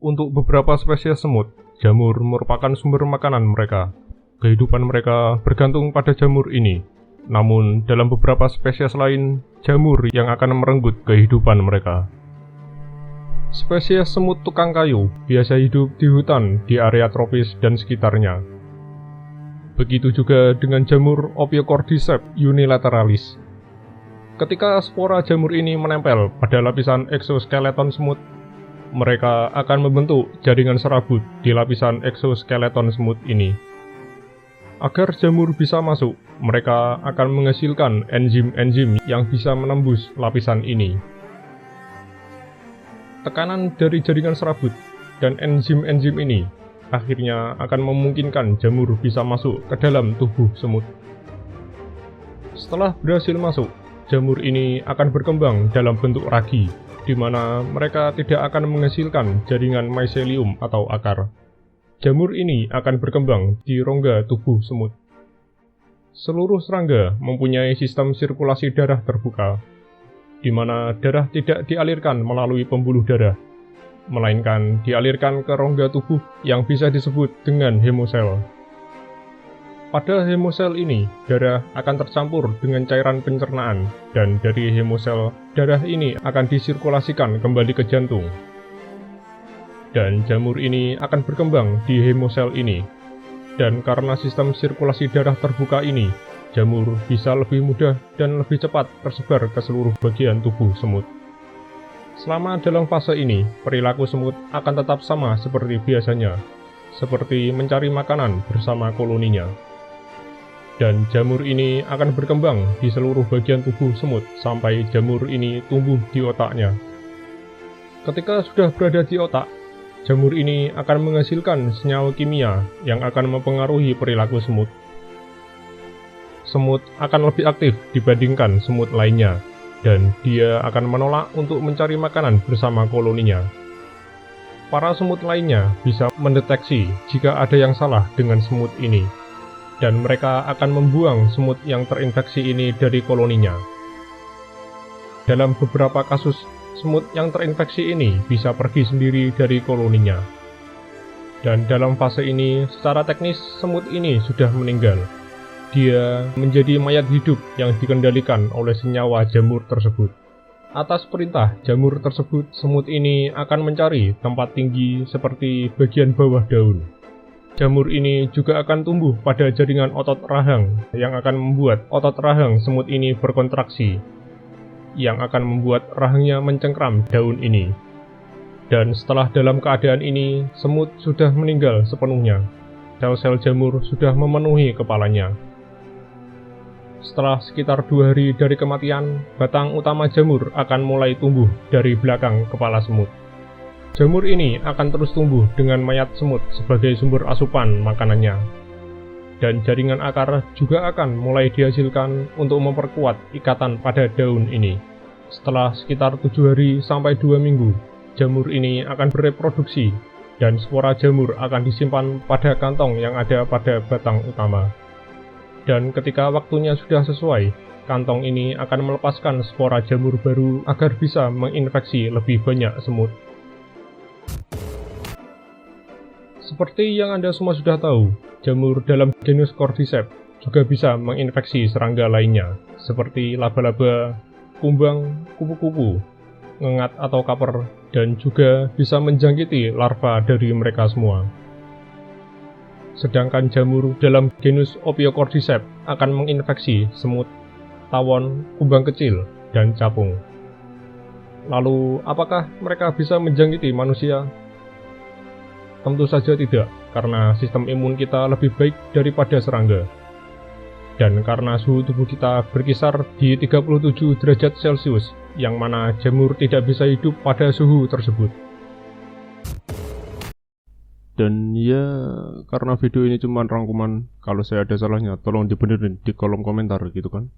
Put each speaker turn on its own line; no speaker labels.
Untuk beberapa spesies semut, jamur merupakan sumber makanan mereka. Kehidupan mereka bergantung pada jamur ini. Namun, dalam beberapa spesies lain, jamur yang akan merenggut kehidupan mereka. Spesies semut tukang kayu biasa hidup di hutan di area tropis dan sekitarnya. Begitu juga dengan jamur Ophiocordyceps unilateralis. Ketika spora jamur ini menempel pada lapisan eksoskeleton semut, mereka akan membentuk jaringan serabut di lapisan eksoskeleton semut ini. Agar jamur bisa masuk, mereka akan menghasilkan enzim-enzim yang bisa menembus lapisan ini. Tekanan dari jaringan serabut dan enzim-enzim ini akhirnya akan memungkinkan jamur bisa masuk ke dalam tubuh semut. Setelah berhasil masuk, jamur ini akan berkembang dalam bentuk ragi, di mana mereka tidak akan menghasilkan jaringan mycelium atau akar. Jamur ini akan berkembang di rongga tubuh semut. Seluruh serangga mempunyai sistem sirkulasi darah terbuka, di mana darah tidak dialirkan melalui pembuluh darah, melainkan dialirkan ke rongga tubuh yang bisa disebut dengan hemosel. Pada hemosel ini, darah akan tercampur dengan cairan pencernaan, dan dari hemosel, darah ini akan disirkulasikan kembali ke jantung. Dan jamur ini akan berkembang di hemosel ini. Dan karena sistem sirkulasi darah terbuka ini, jamur bisa lebih mudah dan lebih cepat tersebar ke seluruh bagian tubuh semut. Selama dalam fase ini, perilaku semut akan tetap sama seperti biasanya, seperti mencari makanan bersama koloninya. Dan jamur ini akan berkembang di seluruh bagian tubuh semut sampai jamur ini tumbuh di otaknya. Ketika sudah berada di otak, jamur ini akan menghasilkan senyawa kimia yang akan mempengaruhi perilaku semut. Semut akan lebih aktif dibandingkan semut lainnya, dan dia akan menolak untuk mencari makanan bersama koloninya. Para semut lainnya bisa mendeteksi jika ada yang salah dengan semut ini, dan mereka akan membuang semut yang terinfeksi ini dari koloninya. Dalam beberapa kasus, semut yang terinfeksi ini bisa pergi sendiri dari koloninya. Dan dalam fase ini, secara teknis semut ini sudah meninggal. Dia menjadi mayat hidup yang dikendalikan oleh senyawa jamur tersebut. Atas perintah jamur tersebut, semut ini akan mencari tempat tinggi seperti bagian bawah daun. Jamur ini juga akan tumbuh pada jaringan otot rahang yang akan membuat otot rahang semut ini berkontraksi, yang akan membuat rahangnya mencengkram daun ini. Dan setelah dalam keadaan ini, semut sudah meninggal sepenuhnya. Sel-sel jamur sudah memenuhi kepalanya. Setelah sekitar 2 hari dari kematian, batang utama jamur akan mulai tumbuh dari belakang kepala semut. Jamur ini akan terus tumbuh dengan mayat semut sebagai sumber asupan makanannya. Dan jaringan akar juga akan mulai dihasilkan untuk memperkuat ikatan pada daun ini. Setelah sekitar 7 hari sampai 2 minggu, jamur ini akan bereproduksi, dan spora jamur akan disimpan pada kantong yang ada pada batang utama. Dan ketika waktunya sudah sesuai, kantong ini akan melepaskan spora jamur baru agar bisa menginfeksi lebih banyak semut. Seperti yang Anda semua sudah tahu, jamur dalam genus Cordyceps juga bisa menginfeksi serangga lainnya, seperti laba-laba, kumbang, kupu-kupu, ngengat atau kaper, dan juga bisa menjangkiti larva dari mereka semua. Sedangkan jamur dalam genus Ophiocordyceps akan menginfeksi semut, tawon, kumbang kecil, dan capung. Lalu, apakah mereka bisa menjangkiti manusia? Tentu saja tidak, karena sistem imun kita lebih baik daripada serangga. Dan karena suhu tubuh kita berkisar di 37 derajat Celcius, yang mana jamur tidak bisa hidup pada suhu tersebut.
Dan ya, karena video ini cuma rangkuman, kalau saya ada salahnya tolong dibenerin di kolom komentar gitu kan.